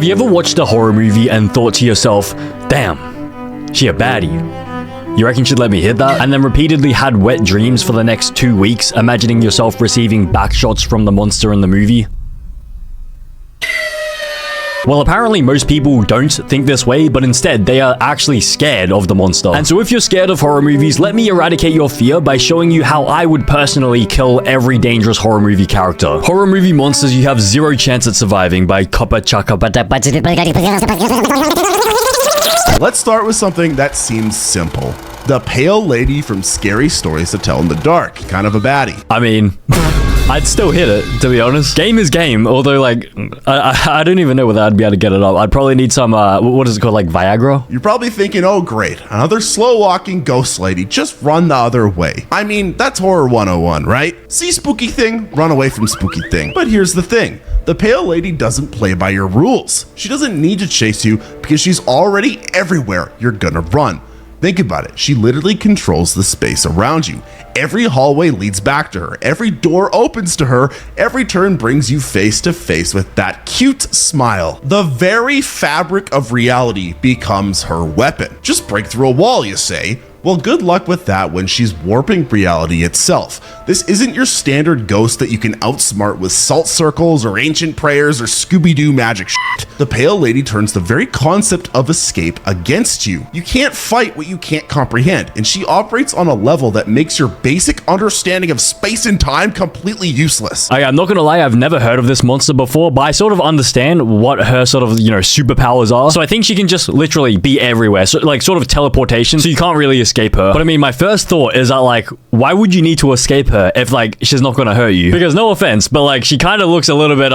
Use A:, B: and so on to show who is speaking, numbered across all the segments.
A: Have you ever watched a horror movie and thought to yourself, damn, she a baddie? You reckon she'd let me hit that? And then repeatedly had wet dreams for the next 2 weeks, imagining yourself receiving backshots from the monster in the movie? Well, apparently most people don't think this way, but instead they are actually scared of the monster. And so if you're scared of horror movies, let me eradicate your fear by showing you how I would personally kill every dangerous horror movie character. Horror movie monsters you have zero chance at surviving by Kappa Chaka.
B: Let's start with something that seems simple. The pale lady from Scary Stories to Tell in the Dark. Kind of a baddie.
A: I mean, I'd still hit it, to be honest. Game is game, although, like, I don't even know whether I'd be able to get it up. I'd probably need some, what is it called, like Viagra?
B: You're probably thinking, oh great, another slow-walking ghost lady, just run the other way. I mean, that's horror 101, right? See spooky thing, run away from spooky thing. But here's the thing. The pale lady doesn't play by your rules. She doesn't need to chase you because she's already everywhere you're gonna run. Think about it, she literally controls the space around you. Every hallway leads back to her, every door opens to her, every turn brings you face to face with that cute smile. The very fabric of reality becomes her weapon. Just break through a wall, you say? Well, good luck with that when she's warping reality itself. This isn't your standard ghost that you can outsmart with salt circles or ancient prayers or Scooby-Doo magic shit. The pale lady turns the very concept of escape against you. You can't fight what you can't comprehend, and she operates on a level that makes your basic understanding of space and time completely useless.
A: I'm not gonna lie, I've never heard of this monster before, but I sort of understand what her sort of, superpowers are. So I think she can just literally be everywhere, so like sort of teleportation, so you can't really escape her. But I mean, my first thought is that, like, why would you need to escape her if, like, she's not gonna hurt you? Because no offense, but, like, she kind of looks a little bit,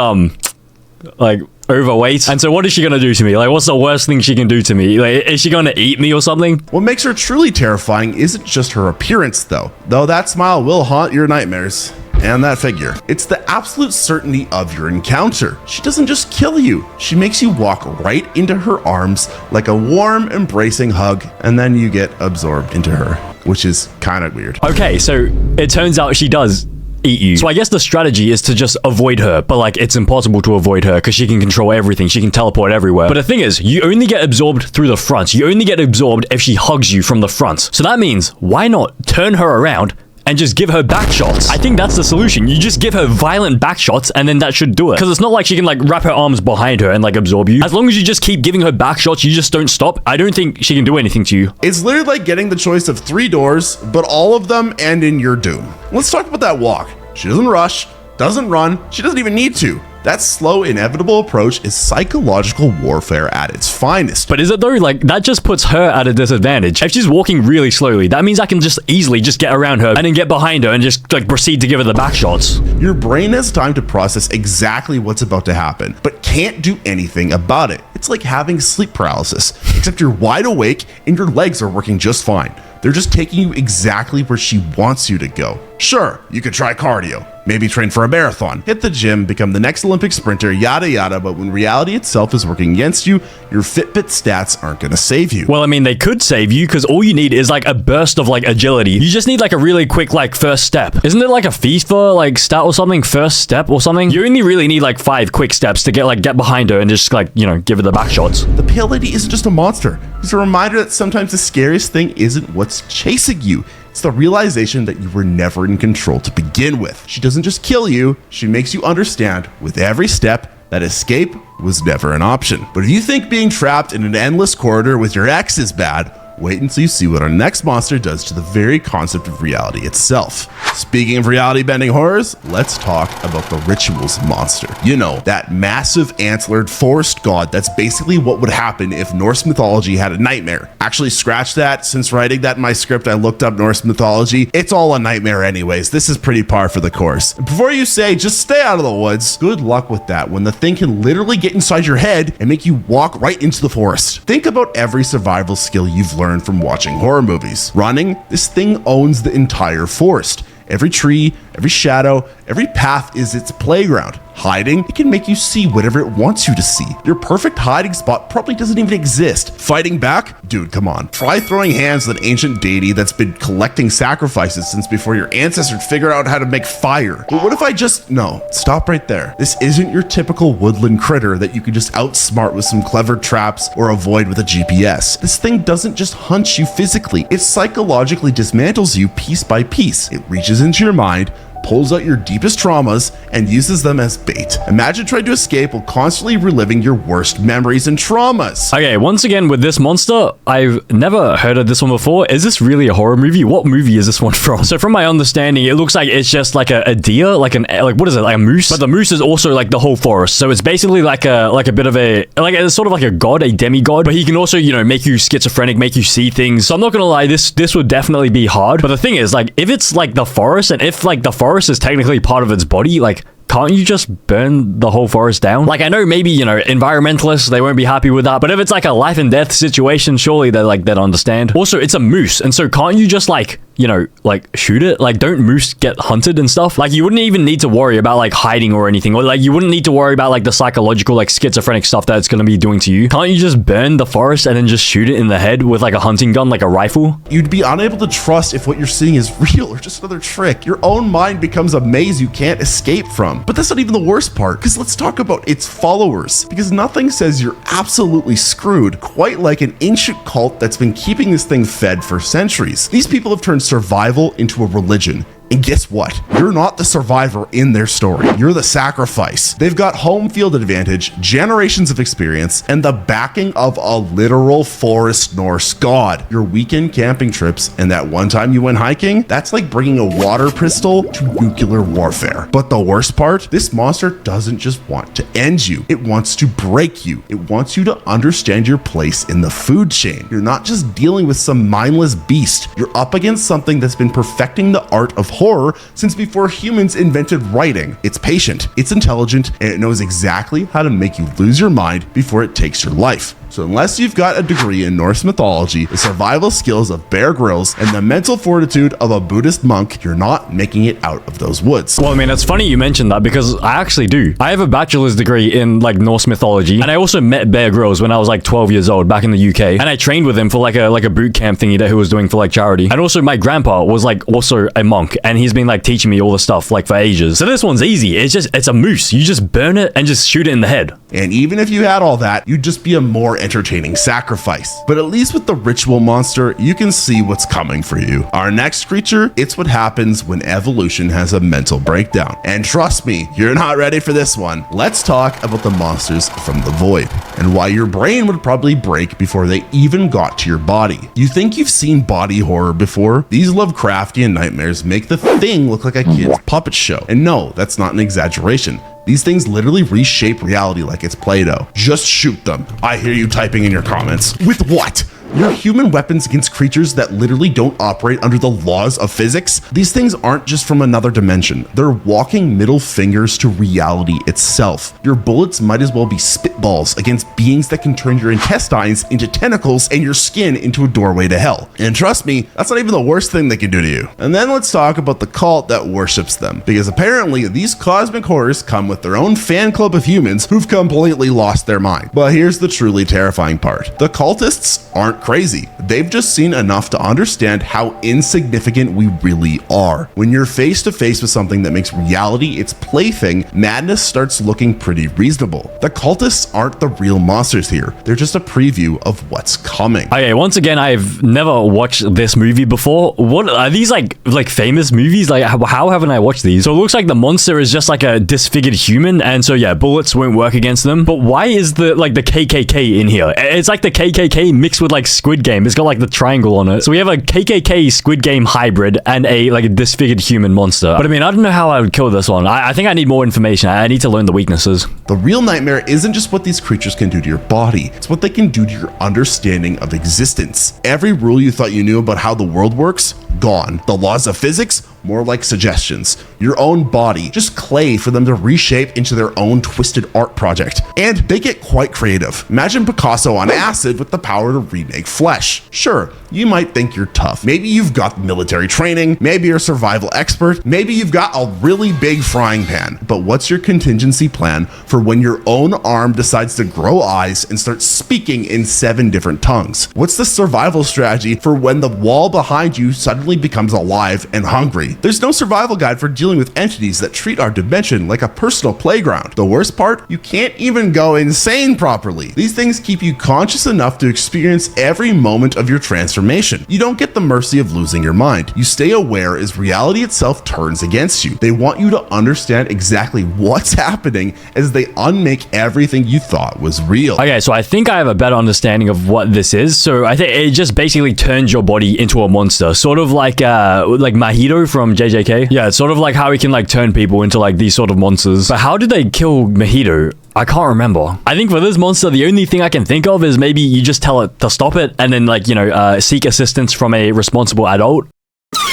A: like, overweight. And so what is she gonna do to me? Like, what's the worst thing she can do to me? Like, is she gonna eat me or something?
B: What makes her truly terrifying isn't just her appearance, though that smile will haunt your nightmares. And that figure. It's the absolute certainty of your encounter. She doesn't just kill you, she makes you walk right into her arms like a warm, embracing hug, and then you get absorbed into her, which is kind of weird.
A: Okay, so it turns out she does eat you. So I guess the strategy is to just avoid her, but like it's impossible to avoid her because she can control everything. She can teleport everywhere. But the thing is, you only get absorbed through the front. You only get absorbed if she hugs you from the front. So that means, why not turn her around and just give her back shots? I think that's the solution. You just give her violent back shots and then that should do it. Because it's not like she can like wrap her arms behind her and like absorb you. As long as you just keep giving her back shots, you just don't stop, I don't think she can do anything to you.
B: It's literally like getting the choice of 3 doors, but all of them end in your doom. Let's talk about that walk. She doesn't rush, doesn't run, she doesn't even need to. That slow, inevitable approach is psychological warfare at its finest.
A: But is it though? Like, that just puts her at a disadvantage. If she's walking really slowly, that means I can just easily just get around her and then get behind her and just like proceed to give her the back shots.
B: Your brain has time to process exactly what's about to happen, but can't do anything about it. It's like having sleep paralysis, except you're wide awake and your legs are working just fine. They're just taking you exactly where she wants you to go. Sure, you could try cardio, maybe train for a marathon, hit the gym, become the next Olympic sprinter, yada yada, but when reality itself is working against you, your Fitbit stats aren't gonna save you.
A: Well, I mean, they could save you because all you need is like a burst of like agility. You just need like a really quick like first step. Isn't it like a FIFA like stat or something? First step or something? You only really need like 5 quick steps to get behind her and just like, give her the back shots.
B: The pale lady isn't just a monster. It's a reminder that sometimes the scariest thing isn't what's chasing you. It's the realization that you were never in control to begin with. She doesn't just kill you, she makes you understand with every step that escape was never an option. But if you think being trapped in an endless corridor with your ex is bad, wait until you see what our next monster does to the very concept of reality itself. Speaking of reality-bending horrors, let's talk about the Rituals monster. You know, that massive antlered forest god that's basically what would happen if Norse mythology had a nightmare. Actually, scratch that. Since writing that in my script, I looked up Norse mythology. It's all a nightmare anyways. This is pretty par for the course. And before you say, just stay out of the woods, good luck with that when the thing can literally get inside your head and make you walk right into the forest. Think about every survival skill you've learned from watching horror movies. Running, this thing owns the entire forest. Every tree, every shadow, every path is its playground. Hiding, it can make you see whatever it wants you to see. Your perfect hiding spot probably doesn't even exist. Fighting back? Dude, come on. Try throwing hands with an ancient deity that's been collecting sacrifices since before your ancestors figured out how to make fire. But what if I just... No, stop right there. This isn't your typical woodland critter that you can just outsmart with some clever traps or avoid with a GPS. This thing doesn't just hunt you physically, it psychologically dismantles you piece by piece. It reaches into your mind, pulls out your deepest traumas, and uses them as bait. Imagine trying to escape while constantly reliving your worst memories and traumas.
A: Okay, once again with this monster, I've never heard of this one before. Is this really a horror movie? What movie is this one from? So from my understanding, it looks like it's just like a deer, like what is it, like a moose? But the moose is also like the whole forest. So it's basically like a bit of a, like it's sort of like a god, a demigod, but he can also, you know, make you schizophrenic, make you see things. So I'm not gonna lie, this would definitely be hard. But the thing is, like, if it's like the forest, and if like the forest is technically part of its body, like, can't you just burn the whole forest down? Like, I know maybe, you know, environmentalists, they won't be happy with that, but if it's like a life and death situation, surely they'd understand. Also, it's a moose, and so can't you just like, you know, like shoot it? Like, don't moose get hunted and stuff? Like, you wouldn't even need to worry about like hiding or anything, or like you wouldn't need to worry about like the psychological, like schizophrenic stuff that it's gonna be doing to you. Can't you just burn the forest and then just shoot it in the head with like a hunting gun, like a rifle?
B: You'd be unable to trust if what you're seeing is real or just another trick. Your own mind becomes a maze you can't escape from. But that's not even the worst part, because let's talk about its followers, because nothing says you're absolutely screwed quite like an ancient cult that's been keeping this thing fed for centuries. These people have turned survival into a religion. And guess what? You're not the survivor in their story. You're the sacrifice. They've got home field advantage, generations of experience, and the backing of a literal forest Norse god. Your weekend camping trips and that one time you went hiking, that's like bringing a water pistol to nuclear warfare. But the worst part, this monster doesn't just want to end you. It wants to break you. It wants you to understand your place in the food chain. You're not just dealing with some mindless beast. You're up against something that's been perfecting the art of horror since before humans invented writing. It's patient, it's intelligent, and it knows exactly how to make you lose your mind before it takes your life. So unless you've got a degree in Norse mythology, the survival skills of Bear Grylls, and the mental fortitude of a Buddhist monk, you're not making it out of those woods.
A: Well, I mean, it's funny you mentioned that because I actually do. I have a bachelor's degree in like Norse mythology, and I also met Bear Grylls when I was like 12 years old back in the UK, and I trained with him for like a boot camp thingy that he was doing for like charity. And also my grandpa was like also a monk, and he's been like teaching me all the stuff like for ages. So this one's easy. It's a moose. You just burn it and just shoot it in the head.
B: And even if you had all that, you'd just be a more entertaining sacrifice. But at least with the ritual monster, you can see what's coming for you. Our next creature, it's what happens when evolution has a mental breakdown. And trust me, you're not ready for this one. Let's talk about the monsters from the void and why your brain would probably break before they even got to your body. You think you've seen body horror before? These Lovecraftian nightmares make the thing look like a kid's puppet show. And no, that's not an exaggeration. These things literally reshape reality like it's Play-Doh. Just shoot them. I hear you typing in your comments. With what? Your human weapons against creatures that literally don't operate under the laws of physics? These things aren't just from another dimension. They're walking middle fingers to reality itself. Your bullets might as well be spitballs against beings that can turn your intestines into tentacles and your skin into a doorway to hell. And trust me, that's not even the worst thing they can do to you. And then let's talk about the cult that worships them, because apparently these cosmic horrors come with their own fan club of humans who've completely lost their mind. But here's the truly terrifying part. The cultists aren't crazy. They've just seen enough to understand how insignificant we really are. When you're face to face with something that makes reality its plaything, madness starts looking pretty reasonable. The cultists aren't the real monsters here. They're just a preview of what's coming.
A: Okay, once again, I've never watched this movie before. What are these like famous movies? Like how haven't I watched these? So it looks like the monster is just like a disfigured human, and so yeah, bullets won't work against them. But why is the KKK in here? It's like the KKK mixed with like Squid Game. It's got like the triangle on it. So we have a KKK Squid Game hybrid and a disfigured human monster. But I mean, I don't know how I would kill this one. I think I need more information. I need to learn the weaknesses.
B: The real nightmare isn't just what these creatures can do to your body. It's what they can do to your understanding of existence. Every rule you thought you knew about how the world works, gone. The laws of physics, more like suggestions. Your own body, just clay for them to reshape into their own twisted art project. And they get quite creative. Imagine Picasso on acid with the power to remake flesh. Sure, you might think you're tough. Maybe you've got military training, maybe you're a survival expert, maybe you've got a really big frying pan. But what's your contingency plan for when your own arm decides to grow eyes and start speaking in 7 different tongues? What's the survival strategy for when the wall behind you suddenly becomes alive and hungry? There's no survival guide for dealing with entities that treat our dimension like a personal playground. The worst part, you can't even go insane properly. These things keep you conscious enough to experience every moment of your transformation. You don't get the mercy of losing your mind. You stay aware as reality itself turns against you. They want you to understand exactly what's happening as they unmake everything you thought was real.
A: Okay, so I think I have a better understanding of what this is. So I think it just basically turns your body into a monster, sort of like Mahito from JJK. Yeah, it's sort of like how he can like turn people into like these sort of monsters. But how did they kill Mahito? I can't remember. I think for this monster, the only thing I can think of is maybe you just tell it to stop it and then like, you know, seek assistance from a responsible adult.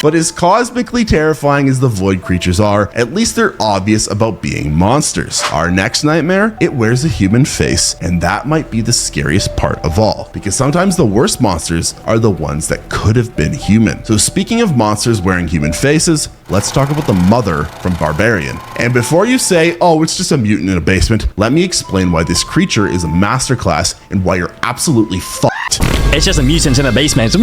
B: But as cosmically terrifying as the void creatures are, at least they're obvious about being monsters. Our next nightmare, it wears a human face, and that might be the scariest part of all, because sometimes the worst monsters are the ones that could have been human. So speaking of monsters wearing human faces, let's talk about the mother from Barbarian. And before you say, oh, it's just a mutant in a basement, let me explain why this creature is a masterclass and why you're absolutely fucked.
A: It's just a mutant in a basement. Okay,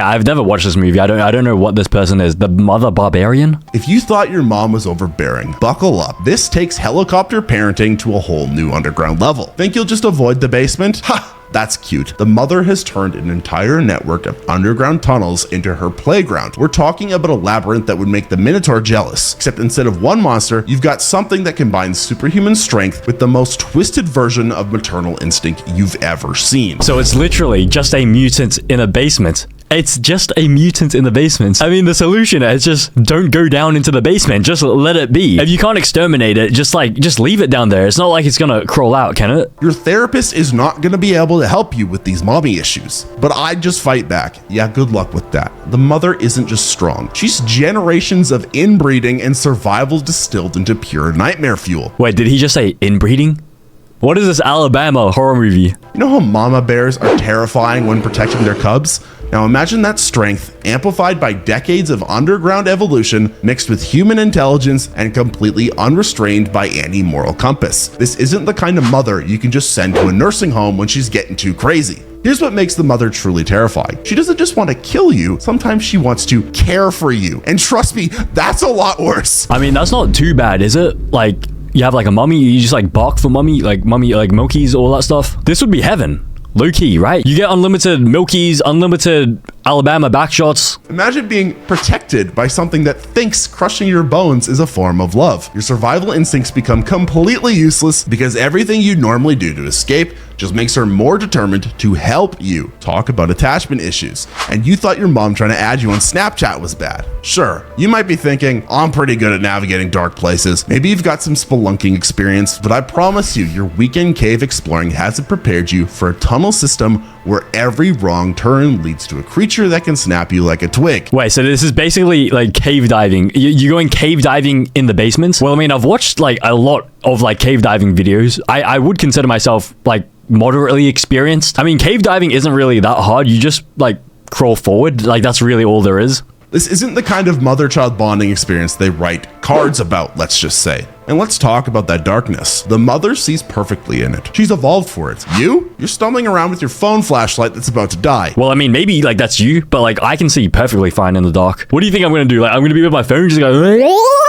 A: I've never watched this movie. I don't know what this person is. The Mother Barbarian?
B: If you thought your mom was overbearing, buckle up. This takes helicopter parenting to a whole new underground level. Think you'll just avoid the basement? Ha! That's cute. The mother has turned an entire network of underground tunnels into her playground. We're talking about a labyrinth that would make the Minotaur jealous, except instead of one monster, you've got something that combines superhuman strength with the most twisted version of maternal instinct you've ever seen.
A: So it's literally just a mutant in a basement. It's just a mutant in the basement. I mean, the solution is just don't go down into the basement. Just let it be. If you can't exterminate it, just leave it down there. It's not like it's gonna crawl out, can it?
B: Your therapist is not gonna be able to help you with these mommy issues. But I'd just fight back. Yeah, good luck with that. The mother isn't just strong. She's generations of inbreeding and survival distilled into pure nightmare fuel.
A: Wait, did he just say inbreeding? What is this Alabama horror movie?
B: You know how mama bears are terrifying when protecting their cubs? Now imagine that strength amplified by decades of underground evolution mixed with human intelligence and completely unrestrained by any moral compass. This isn't the kind of mother you can just send to a nursing home when she's getting too crazy. Here's what makes the mother truly terrifying. She doesn't just want to kill you, sometimes she wants to care for you. And trust me, that's a lot worse.
A: I mean, that's not too bad, is it? Like, you have like a mummy, you just like bark for mummy, like milkies, all that stuff. This would be heaven. Low key, right? You get unlimited milkies, unlimited Alabama backshots.
B: Imagine being protected by something that thinks crushing your bones is a form of love. Your survival instincts become completely useless because everything you normally do to escape just makes her more determined to help you. Talk about attachment issues. And you thought your mom trying to add you on Snapchat was bad. Sure, you might be thinking, I'm pretty good at navigating dark places. Maybe you've got some spelunking experience, but I promise you, your weekend cave exploring hasn't prepared you for a tunnel system where every wrong turn leads to a creature that can snap you like a twig.
A: Wait, so this is basically like cave diving. You're going cave diving in the basement? Well, I mean, I've watched like a lot of like cave diving videos. I would consider myself like moderately experienced. I mean, cave diving isn't really that hard. You just like crawl forward. Like that's really all there is.
B: This isn't the kind of mother-child bonding experience they write cards about, let's just say. And let's talk about that darkness. The mother sees perfectly in it. She's evolved for it. You're stumbling around with your phone flashlight that's about to die.
A: Well, I mean, maybe like that's you, but like I can see perfectly fine in the dark. What do you think I'm gonna do? Like I'm gonna be with my phone just go,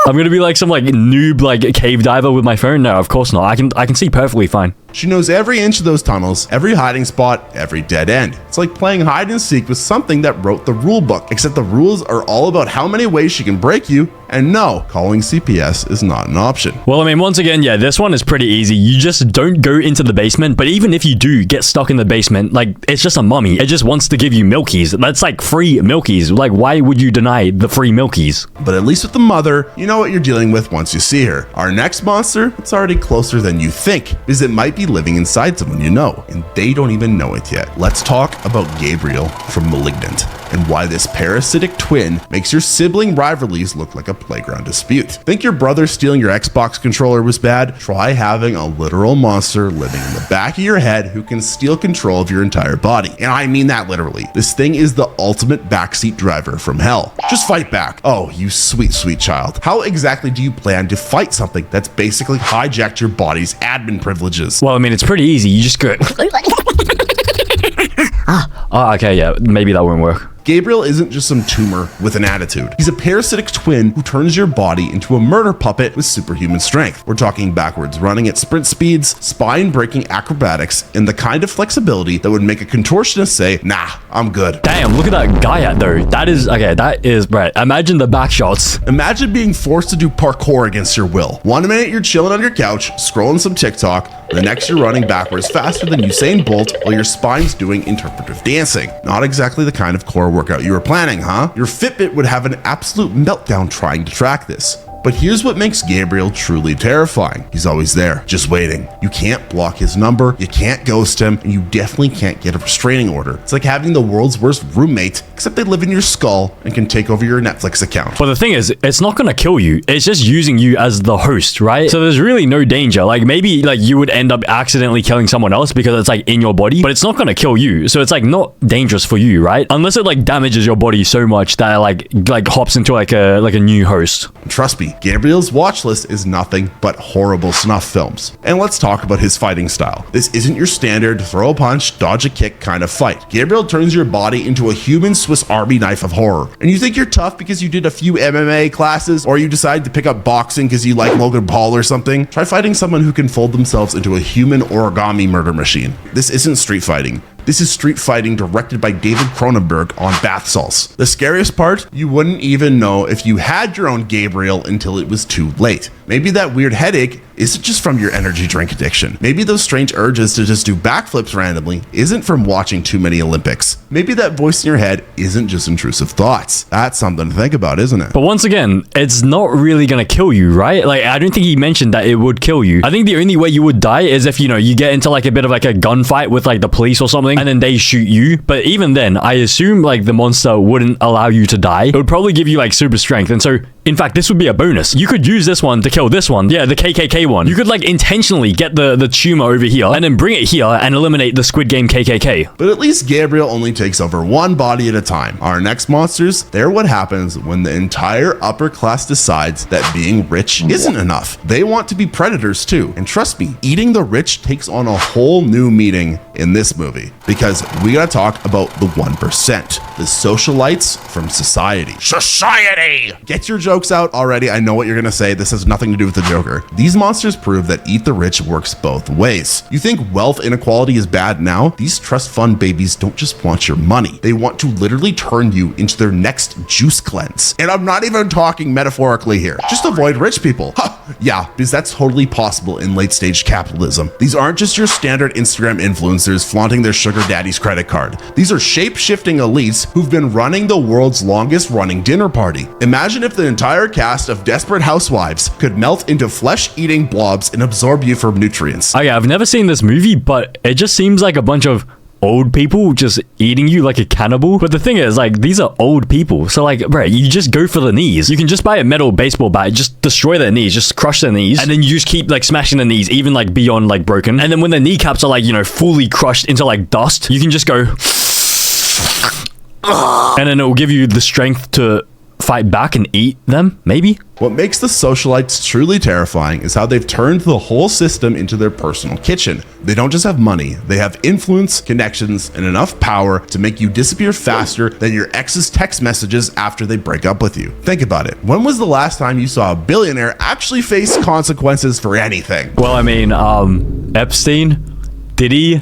A: I'm gonna be like some like noob like cave diver with my phone? No, of course not. I can see perfectly fine.
B: She knows every inch of those tunnels, every hiding spot, every dead end. It's like playing hide and seek with something that wrote the rule book, except the rules are all about how many ways she can break you, and no, calling CPS is not an option.
A: Well, I mean, once again, yeah, this one is pretty easy. You just don't go into the basement, but even if you do get stuck in the basement, like, it's just a mummy. It just wants to give you milkies. That's like free milkies. Like, why would you deny the free milkies?
B: But at least with the mother, you know what you're dealing with once you see her. Our next monster, it's already closer than you think, because it might be living inside someone you know, and they don't even know it yet. Let's talk about Gabriel from Malignant. and why this parasitic twin makes your sibling rivalries look like a playground dispute. Think your brother stealing your Xbox controller was bad? Try having a literal monster living in the back of your head who can steal control of your entire body. And I mean that literally. This thing is the ultimate backseat driver from hell. Just fight back. Oh, you sweet, sweet child. How exactly do you plan to fight something that's basically hijacked your body's admin privileges?
A: Well, I mean, it's pretty easy. You just go. Oh, okay, yeah, maybe that won't work.
B: Gabriel isn't just some tumor with an attitude. He's a parasitic twin who turns your body into a murder puppet with superhuman strength. We're talking backwards running at sprint speeds, spine-breaking acrobatics, and the kind of flexibility that would make a contortionist say, nah, I'm good.
A: Damn, look at that guy out there. That is, right. Imagine the back shots.
B: Imagine being forced to do parkour against your will. 1 minute you're chilling on your couch, scrolling some TikTok, the next you're running backwards faster than Usain Bolt while your spine's doing interpretive dancing. Not exactly the kind of core workout you were planning, huh? Your Fitbit would have an absolute meltdown trying to track this. But here's what makes Gabriel truly terrifying. He's always there, just waiting. You can't block his number, you can't ghost him, and you definitely can't get a restraining order. It's like having the world's worst roommate, except they live in your skull and can take over your Netflix account.
A: But the thing is, it's not gonna kill you. It's just using you as the host, right? So there's really no danger. Like maybe like you would end up accidentally killing someone else because it's like in your body, but it's not gonna kill you. So it's like not dangerous for you, right? Unless it like damages your body so much that it like hops into like a new host.
B: Trust me, Gabriel's watch list is nothing but horrible snuff films. And let's talk about his fighting style. This isn't your standard throw a punch, dodge a kick kind of fight. Gabriel turns your body into a human Swiss Army knife of horror. And you think you're tough because you did a few MMA classes, or you decided to pick up boxing because you like Logan Paul or something? Try fighting someone who can fold themselves into a human origami murder machine. This isn't street fighting. This is street fighting directed by David Cronenberg on bath salts. The scariest part, you wouldn't even know if you had your own Gabriel until it was too late. Maybe that weird headache isn't just from your energy drink addiction. Maybe those strange urges to just do backflips randomly isn't from watching too many Olympics. Maybe that voice in your head isn't just intrusive thoughts. That's something to think about, isn't it?
A: But once again, it's not really gonna kill you, right? Like, I don't think he mentioned that it would kill you. I think the only way you would die is if, you get into like a bit of like a gunfight with like the police or something, and then they shoot you. But even then, I assume like the monster wouldn't allow you to die. It would probably give you like super strength. And so, in fact, this would be a bonus. You could use this one to kill this one. Yeah, the KKK one. You could like intentionally get the tumor over here and then bring it here and eliminate the Squid Game KKK.
B: But at least Gabriel only takes over one body at a time. Our next monsters, they're what happens when the entire upper class decides that being rich isn't enough. They want to be predators too. And trust me, eating the rich takes on a whole new meaning in this movie, because we gotta talk about the 1%, the socialites from society. Society! Get your jokes out already. I know what you're gonna say. This has nothing to do with the Joker. These monsters prove that eat the rich works both ways. You think wealth inequality is bad now? These trust fund babies don't just want your money. They want to literally turn you into their next juice cleanse. And I'm not even talking metaphorically here. Just avoid rich people. Yeah, because that's totally possible in late stage capitalism. These aren't just your standard Instagram influencers flaunting their sugar daddy's credit card. These are shape-shifting elites who've been running the world's longest running dinner party. Imagine if the entire cast of Desperate Housewives could melt into flesh-eating blobs and absorb you for nutrients.
A: Okay, I've never seen this movie, but it just seems like a bunch of old people just eating you like a cannibal. But the thing is, like, these are old people, so like, bro, you just go for the knees. You can just buy a metal baseball bat, just destroy their knees, just crush their knees, and then you just keep like smashing the knees even like beyond like broken. And then when the kneecaps are like, fully crushed into like dust, you can just go and then it will give you the strength to fight back and eat them, maybe.
B: What makes the socialites truly terrifying is how they've turned the whole system into their personal kitchen. They don't just have money, they have influence, connections, and enough power to make you disappear faster than your ex's text messages after they break up with you. Think about it. When was the last time you saw a billionaire actually face consequences for anything?
A: Well, I mean, Epstein, Diddy,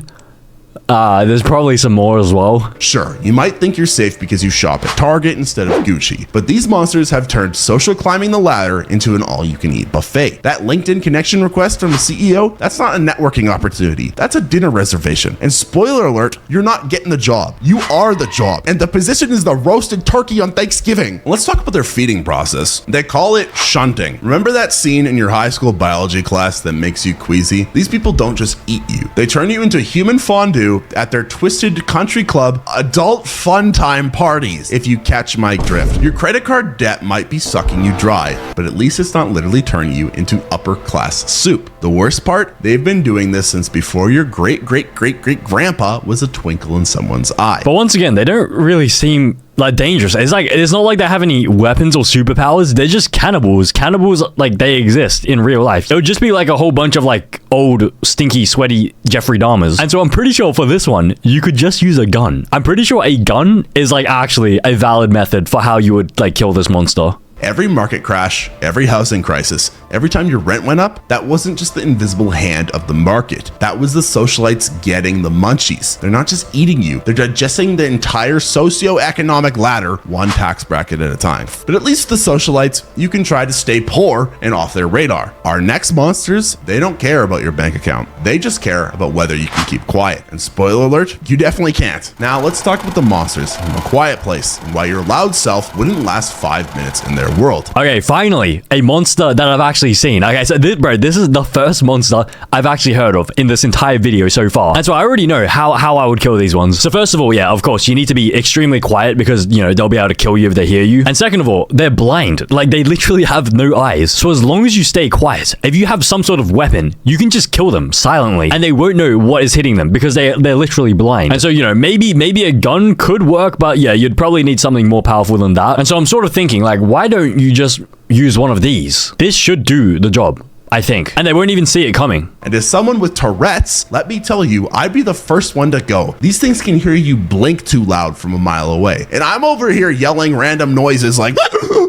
A: there's probably some more as well.
B: Sure, you might think you're safe because you shop at Target instead of Gucci, but these monsters have turned social climbing the ladder into an all-you-can-eat buffet. That LinkedIn connection request from the CEO, that's not a networking opportunity. That's a dinner reservation. And spoiler alert, you're not getting the job. You are the job. And the position is the roasted turkey on Thanksgiving. Let's talk about their feeding process. They call it shunting. Remember that scene in your high school biology class that makes you queasy? These people don't just eat you. They turn you into human fondue do at their Twisted Country Club adult fun time parties, if you catch my drift. Your credit card debt might be sucking you dry, but at least it's not literally turning you into upper class soup. The worst part, they've been doing this since before your great-great-great-great-grandpa was a twinkle in someone's eye.
A: But once again, they don't really seem like dangerous. It's not like they have any weapons or superpowers. They're just cannibals. Cannibals, like, they exist in real life. It would just be like a whole bunch of like old, stinky, sweaty Jeffrey Dahmers. And so I'm pretty sure for this one, you could just use a gun. I'm pretty sure a gun is like actually a valid method for how you would like kill this monster.
B: Every market crash, every housing crisis, every time your rent went up, that wasn't just the invisible hand of the market. That was the socialites getting the munchies. They're not just eating you, they're digesting the entire socioeconomic ladder, one tax bracket at a time. But at least the socialites, you can try to stay poor and off their radar. Our next monsters, they don't care about your bank account. They just care about whether you can keep quiet. And spoiler alert, you definitely can't. Now let's talk about the monsters from A Quiet Place and why your loud self wouldn't last 5 minutes in their world.
A: Okay, finally, a monster that I've actually seen. Okay, so this is the first monster I've actually heard of in this entire video so far. And so I already know how I would kill these ones. So first of all, yeah, of course, you need to be extremely quiet because, you know, they'll be able to kill you if they hear you. And second of all, they're blind. Like, they literally have no eyes. So as long as you stay quiet, if you have some sort of weapon, you can just kill them silently and they won't know what is hitting them because they're literally blind. And so, you know, maybe a gun could work, but yeah, you'd probably need something more powerful than that. And so I'm sort of thinking, like, why don't you just use one of these? This should do the job, I think. And they won't even see it coming.
B: And as someone with Tourette's, let me tell you, I'd be the first one to go. These things can hear you blink too loud from a mile away. And I'm over here yelling random noises like,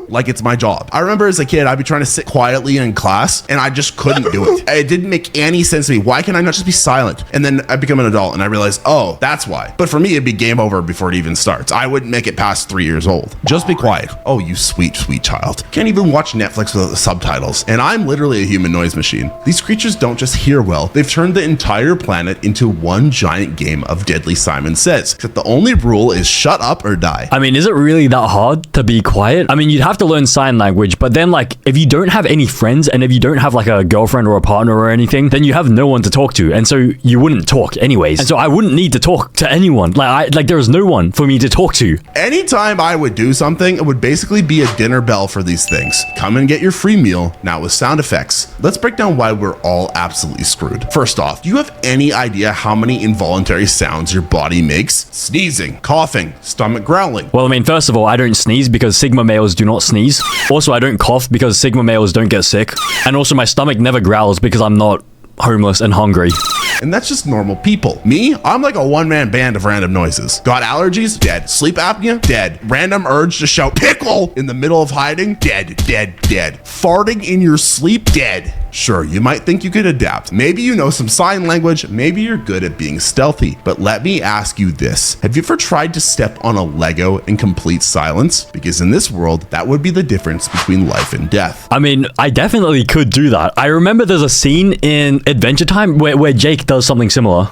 B: like it's my job. I remember as a kid, I'd be trying to sit quietly in class and I just couldn't do it. It didn't make any sense to me. Why can I not just be silent? And then I become an adult and I realized, oh, that's why. But for me, it'd be game over before it even starts. I wouldn't make it past 3 years old. Just be quiet. Oh, you sweet, sweet child. Can't even watch Netflix without the subtitles. And I'm literally a human noise machine. These creatures don't just hear well. They've turned the entire planet into one giant game of Deadly Simon Says. Except the only rule is shut up or die.
A: I mean, is it really that hard to be quiet? I mean, you'd have to learn sign language, but then like if you don't have any friends and if you don't have like a girlfriend or a partner or anything, then you have no one to talk to. And so you wouldn't talk anyways. And so I wouldn't need to talk to anyone. Like there is no one for me to talk to.
B: Anytime I would do something, it would basically be a dinner bell for these things. Come and get your free meal, now with sound effects. Let's break down why we're all absolutely screwed. First off, do you have any idea how many involuntary sounds your body makes? Sneezing, coughing, stomach growling.
A: Well, I mean, first of all, I don't sneeze because Sigma males do not sneeze. Also, I don't cough because Sigma males don't get sick. And also, my stomach never growls because I'm not homeless and hungry.
B: And that's just normal people. Me, I'm like a one-man band of random noises. Got allergies? Dead. Sleep apnea? Dead. Random urge to shout pickle in the middle of hiding? Dead, dead, dead. Farting in your sleep? Dead. Sure, you might think you could adapt. Maybe you know some sign language. Maybe you're good at being stealthy. But let me ask you this. Have you ever tried to step on a Lego in complete silence? Because in this world, that would be the difference between life and death.
A: I mean, I definitely could do that. I remember there's a scene in Adventure Time where Jake does something similar.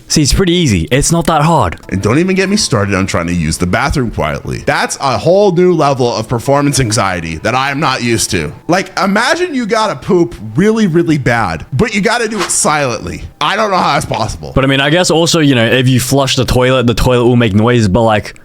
A: See, it's pretty easy. It's not that hard.
B: And don't even get me started on trying to use the bathroom quietly. That's a whole new level of performance anxiety that I am not used to. Like, imagine you gotta poop really, really bad, but you gotta do it silently. I don't know how that's possible.
A: But I mean, I guess also, you know, if you flush the toilet will make noise, but like,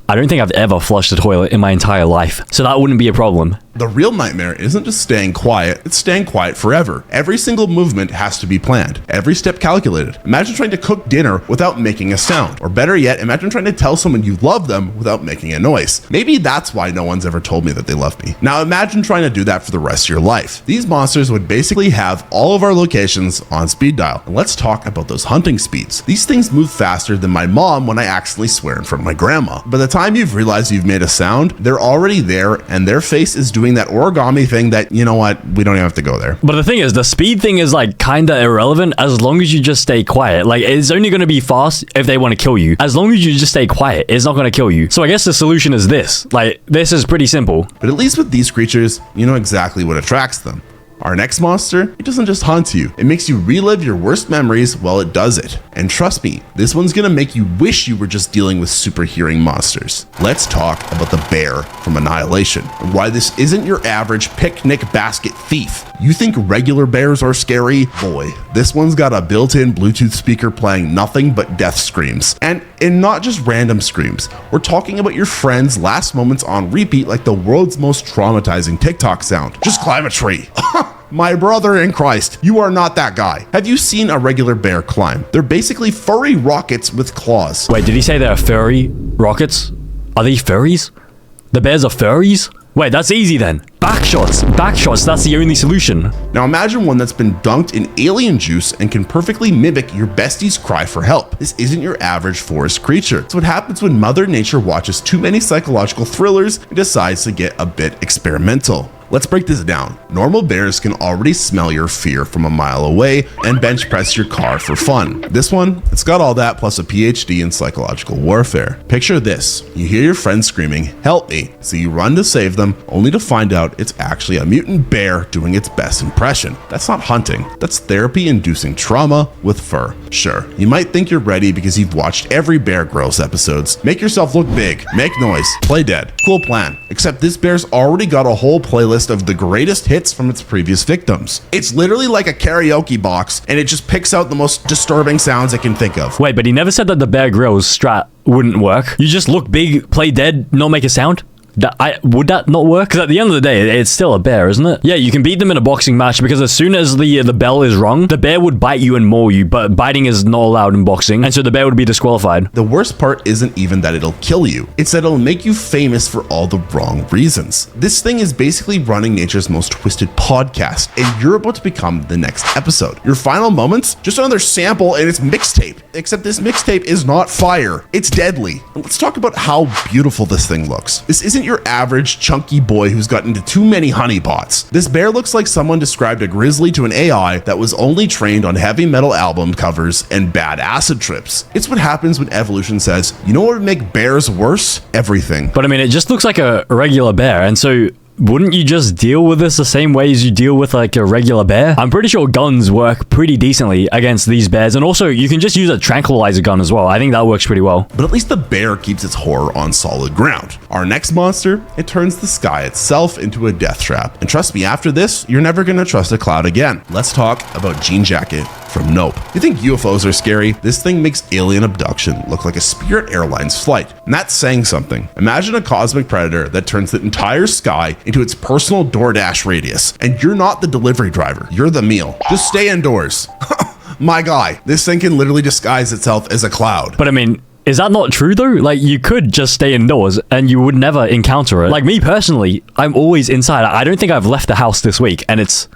A: I don't think I've ever flushed a toilet in my entire life, so that wouldn't be a problem.
B: The real nightmare isn't just staying quiet, it's staying quiet forever. Every single movement has to be planned, every step calculated. Imagine trying to cook dinner without making a sound. Or better yet, imagine trying to tell someone you love them without making a noise. Maybe that's why no one's ever told me that they love me. Now imagine trying to do that for the rest of your life. These monsters would basically have all of our locations on speed dial. And let's talk about those hunting speeds. These things move faster than my mom when I accidentally swear in front of my grandma. By the time you've realized you've made a sound, they're already there and their face is doing that origami thing that, you know what, we don't even have to go there.
A: But the thing is, the speed thing is like kinda irrelevant as long as you just stay quiet. Like, it's only gonna be fast if they want to kill you. As long as you just stay quiet, it's not gonna kill you. So I guess the solution is this. Like, this is pretty simple.
B: But at least with these creatures, you know exactly what attracts them. Our next monster, it doesn't just hunt you, it makes you relive your worst memories while it does it. And trust me, this one's gonna make you wish you were just dealing with super hearing monsters. Let's talk about the bear from Annihilation, and why this isn't your average picnic basket thief. You think regular bears are scary? Boy, this one's got a built-in Bluetooth speaker playing nothing but death screams. And not just random screams. We're talking about your friend's last moments on repeat like the world's most traumatizing TikTok sound. Just climb a tree. My brother in Christ, you are not that guy. Have you seen a regular bear climb? They're basically furry rockets with claws.
A: Wait, did he say they're furry rockets? Are they furries? The bears are furries? Wait, that's easy then. Backshots, that's the only solution.
B: Now imagine one that's been dunked in alien juice and can perfectly mimic your bestie's cry for help. This isn't your average forest creature. It's what happens when Mother Nature watches too many psychological thrillers and decides to get a bit experimental. Let's break this down. Normal bears can already smell your fear from a mile away and bench press your car for fun. This one, it's got all that plus a PhD in psychological warfare. Picture this. You hear your friend screaming, "Help me," so you run to save them, only to find out it's actually a mutant bear doing its best impression. That's not hunting. That's therapy-inducing trauma with fur. Sure, you might think you're ready because you've watched every Bear Grylls episodes. Make yourself look big, make noise, play dead. Cool plan. Except this bear's already got a whole playlist of the greatest hits from its previous victims. It's literally like a karaoke box, and it just picks out the most disturbing sounds it can think of.
A: Wait, but he never said that the Bear Grylls strat wouldn't work. You just look big, play dead, not make a sound? Would that not work? Because at the end of the day, it's still a bear, isn't it? Yeah, you can beat them in a boxing match because as soon as the bell is rung, the bear would bite you and maul you, but biting is not allowed in boxing, and so the bear would be disqualified.
B: The worst part isn't even that it'll kill you. It's that it'll make you famous for all the wrong reasons. This thing is basically running nature's most twisted podcast, and you're about to become the next episode. Your final moments? Just another sample in its mixtape. Except this mixtape is not fire. It's deadly. And let's talk about how beautiful this thing looks. This isn't your average chunky boy who's gotten into too many honeypots. This bear looks like someone described a grizzly to an AI that was only trained on heavy metal album covers and bad acid trips. It's what happens when evolution says, you know what would make bears worse? Everything.
A: But I mean, it just looks like a regular bear, and so wouldn't you just deal with this the same way as you deal with like a regular bear? I'm pretty sure guns work pretty decently against these bears, and also you can just use a tranquilizer gun as well. I think that works pretty well.
B: But at least the bear keeps its horror on solid ground. Our next monster, it turns the sky itself into a death trap. And trust me, after this, you're never gonna trust a cloud again. Let's talk about Jean Jacket from Nope. You think UFOs are scary? This thing makes alien abduction look like a Spirit Airlines flight. And that's saying something. Imagine a cosmic predator that turns the entire sky into its personal DoorDash radius. And you're not the delivery driver, you're the meal. Just stay indoors. My guy, this thing can literally disguise itself as a cloud.
A: But I mean, is that not true though? Like, you could just stay indoors and you would never encounter it. Like me personally, I'm always inside. I don't think I've left the house this week, and it's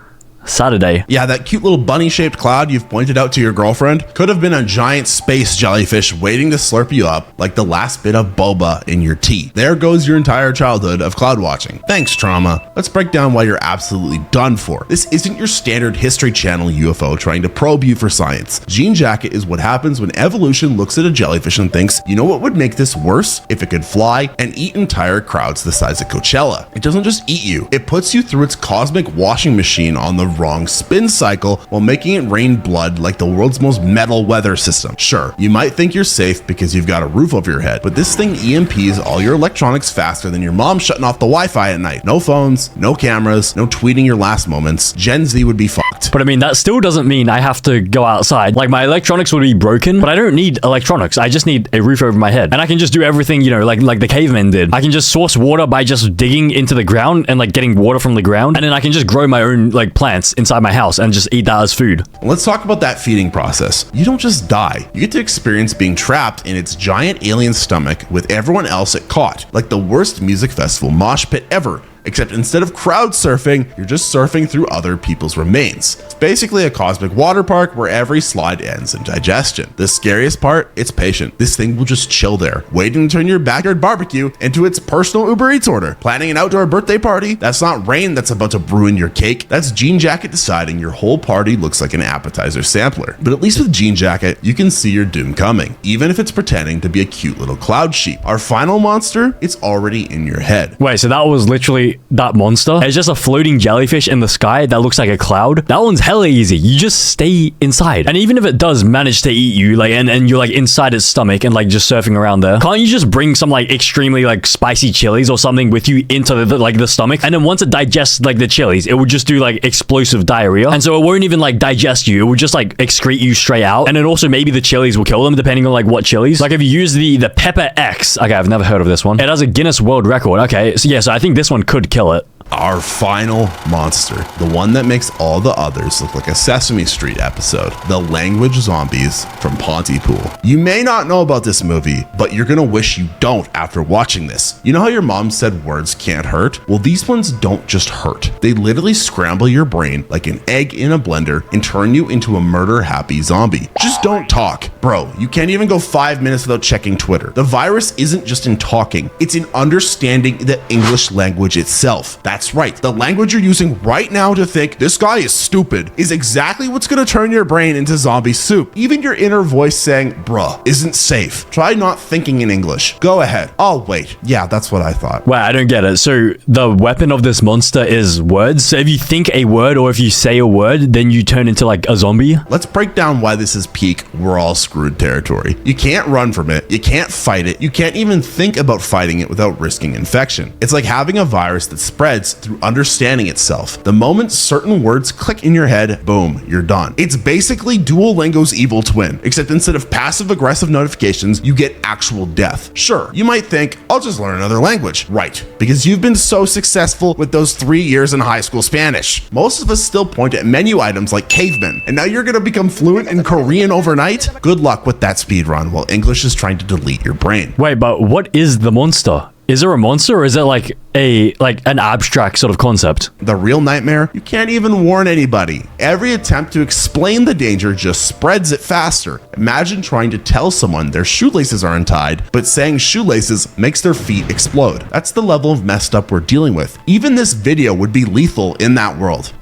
A: Saturday.
B: Yeah, that cute little bunny-shaped cloud you've pointed out to your girlfriend could have been a giant space jellyfish waiting to slurp you up like the last bit of boba in your tea. There goes your entire childhood of cloud watching. Thanks, trauma. Let's break down why you're absolutely done for. This isn't your standard History Channel UFO trying to probe you for science. Jean Jacket is what happens when evolution looks at a jellyfish and thinks, you know what would make this worse? If it could fly and eat entire crowds the size of Coachella. It doesn't just eat you, it puts you through its cosmic washing machine on the wrong spin cycle while making it rain blood like the world's most metal weather system. Sure, you might think you're safe because you've got a roof over your head, but this thing EMPs all your electronics faster than your mom shutting off the Wi-Fi at night. No phones, no cameras, no tweeting your last moments. Gen Z would be fucked.
A: But I mean, that still doesn't mean I have to go outside. Like, my electronics would be broken, but I don't need electronics. I just need a roof over my head. And I can just do everything, you know, like the cavemen did. I can just source water by just digging into the ground and like getting water from the ground. And then I can just grow my own like plants inside my house and just eat that as food.
B: Let's talk about that feeding process. You don't just die. You get to experience being trapped in its giant alien stomach with everyone else it caught, like the worst music festival mosh pit ever. Except instead of crowd surfing, you're just surfing through other people's remains. It's basically a cosmic water park where every slide ends in digestion. The scariest part, it's patient. This thing will just chill there, waiting to turn your backyard barbecue into its personal Uber Eats order. Planning an outdoor birthday party? That's not rain that's about to ruin your cake. That's Jean Jacket deciding your whole party looks like an appetizer sampler. But at least with Jean Jacket, you can see your doom coming, even if it's pretending to be a cute little cloud sheep. Our final monster, it's already in your head.
A: Wait, so that was literally that monster. It's just a floating jellyfish in the sky that looks like a cloud. That one's hella easy. You just stay inside. And even if it does manage to eat you, like, and you're like inside its stomach and like just surfing around there, can't you just bring some like extremely like spicy chilies or something with you into the stomach? And then once it digests like the chilies, it would just do like explosive diarrhea. And so it won't even like digest you. It would just like excrete you straight out. And then also maybe the chilies will kill them depending on like what chilies. Like if you use the Pepper X. Okay, I've never heard of this one. It has a Guinness World Record. Okay, so yeah, so I think this one could kill it.
B: Our final monster, the one that makes all the others look like a Sesame Street episode, the language zombies from Pontypool. You may not know about this movie, but you're gonna wish you don't after watching this. You know how your mom said words can't hurt? Well, these ones don't just hurt. They literally scramble your brain like an egg in a blender and turn you into a murder-happy zombie. Just don't talk. Bro, you can't even go 5 minutes without checking Twitter. The virus isn't just in talking, it's in understanding the English language itself. That's right. The language you're using right now to think this guy is stupid is exactly what's going to turn your brain into zombie soup. Even your inner voice saying, bruh, isn't safe. Try not thinking in English. Go ahead. I'll wait. Yeah, that's what I thought.
A: Wait, I don't get it. So the weapon of this monster is words? So if you think a word or if you say a word, then you turn into like a zombie?
B: Let's break down why this is peak we're all screwed territory. You can't run from it. You can't fight it. You can't even think about fighting it without risking infection. It's like having a virus that spreads through understanding itself. The moment certain words click in your head, boom, you're done. It's basically Duolingo's evil twin, except instead of passive-aggressive notifications, you get actual death. Sure, you might think, I'll just learn another language. Right, because you've been so successful with those 3 years in high school Spanish. Most of us still point at menu items like cavemen, and now you're gonna become fluent in Korean overnight? Good luck with that speed run while English is trying to delete your brain.
A: Wait, but what is the monster? Is there a monster or is it like an abstract sort of concept?
B: The real nightmare? You can't even warn anybody. Every attempt to explain the danger just spreads it faster. Imagine trying to tell someone their shoelaces are untied, but saying shoelaces makes their feet explode. That's the level of messed up we're dealing with. Even this video would be lethal in that world.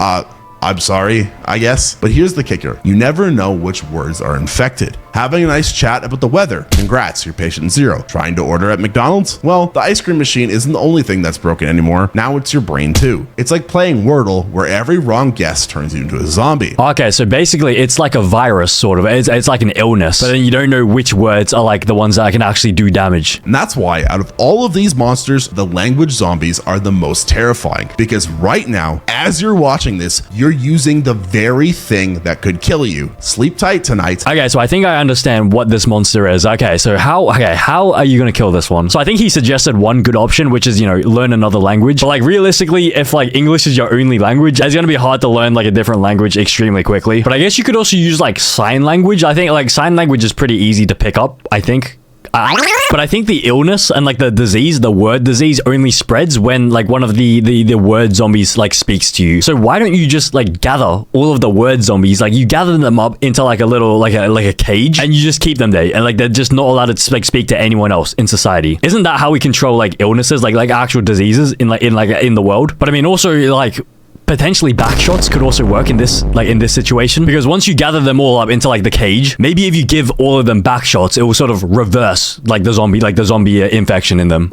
B: I'm sorry, I guess. But here's the kicker. You never know which words are infected. Having a nice chat about the weather. Congrats, you're patient zero. Trying to order at McDonald's? Well, the ice cream machine isn't the only thing that's broken anymore. Now it's your brain too. It's like playing Wordle, where every wrong guess turns you into a zombie.
A: Okay, so basically it's like a virus sort of. It's like an illness, but then you don't know which words are like the ones that can actually do damage.
B: And that's why out of all of these monsters, the language zombies are the most terrifying. Because right now, as you're watching this, you're using the very thing that could kill you. Sleep tight tonight.
A: Okay, so I think I understand what this monster is. Okay, so how are you gonna kill this one? So I think he suggested one good option, which is, you know, learn another language. But like realistically, if like English is your only language, it's gonna be hard to learn like a different language extremely quickly. But I guess you could also use like sign language. I think like sign language is pretty easy to pick up, I think. But I think the illness and like the disease, the word disease, only spreads when like one of the word zombies like speaks to you. So why don't you just like gather all of the word zombies, like you gather them up into like a little like a cage, and you just keep them there, and like they're just not allowed to like speak to anyone else in society. Isn't that how we control like illnesses, like actual diseases in the world? But I mean also like potentially backshots could also work in this situation, because once you gather them all up into like the cage, maybe if you give all of them backshots, it will sort of reverse like the zombie infection in them.